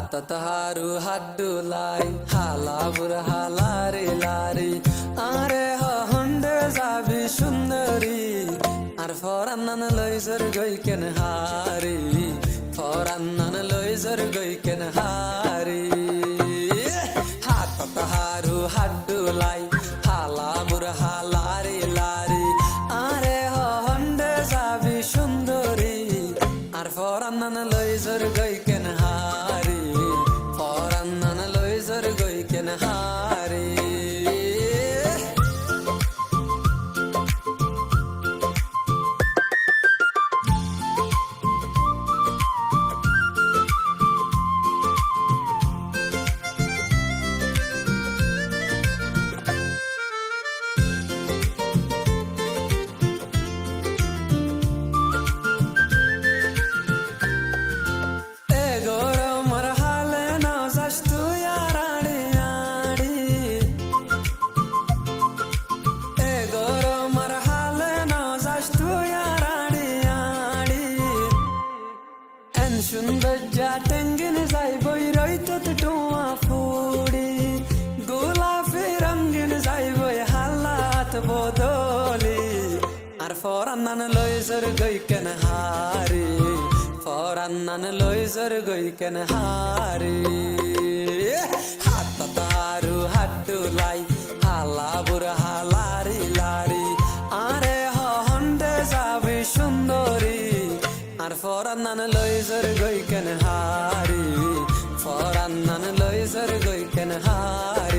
হাতত হারু হাড্ডুলাই হালাবুর হালারে লারি আরে হন্ডে যাবি সুন্দরী আর ফরান্নান লইজর গই কেন হারি ফরান্নান লইজর গই কেন হারি হাতত হারু হাড্ডুলাই হালাবুর হালারে লারি আরে হন্ডে যাবি সুন্দরী আর ফরান্নান লইজর গই কেন হারি ফরান্নান লইজর গই কেন হারি সৌন্দর্যা টেঙ্গিন যাই বই রইত টুয়া ফুড়ি গোলাপি রঙিন যাই বই হালাত বদলি আর ফরান্নান লইজর গই কেন হারি ফরান্নান লইজর গই কেন হারি হাতত হারু হাড্ডুলাই হালাবুর হালারি লারি আরে হন্ডে যাবি সুন্দরী আর ফরান্নান লইজর গই কেন হারি ফরান্নান লইজর গই কেন হারি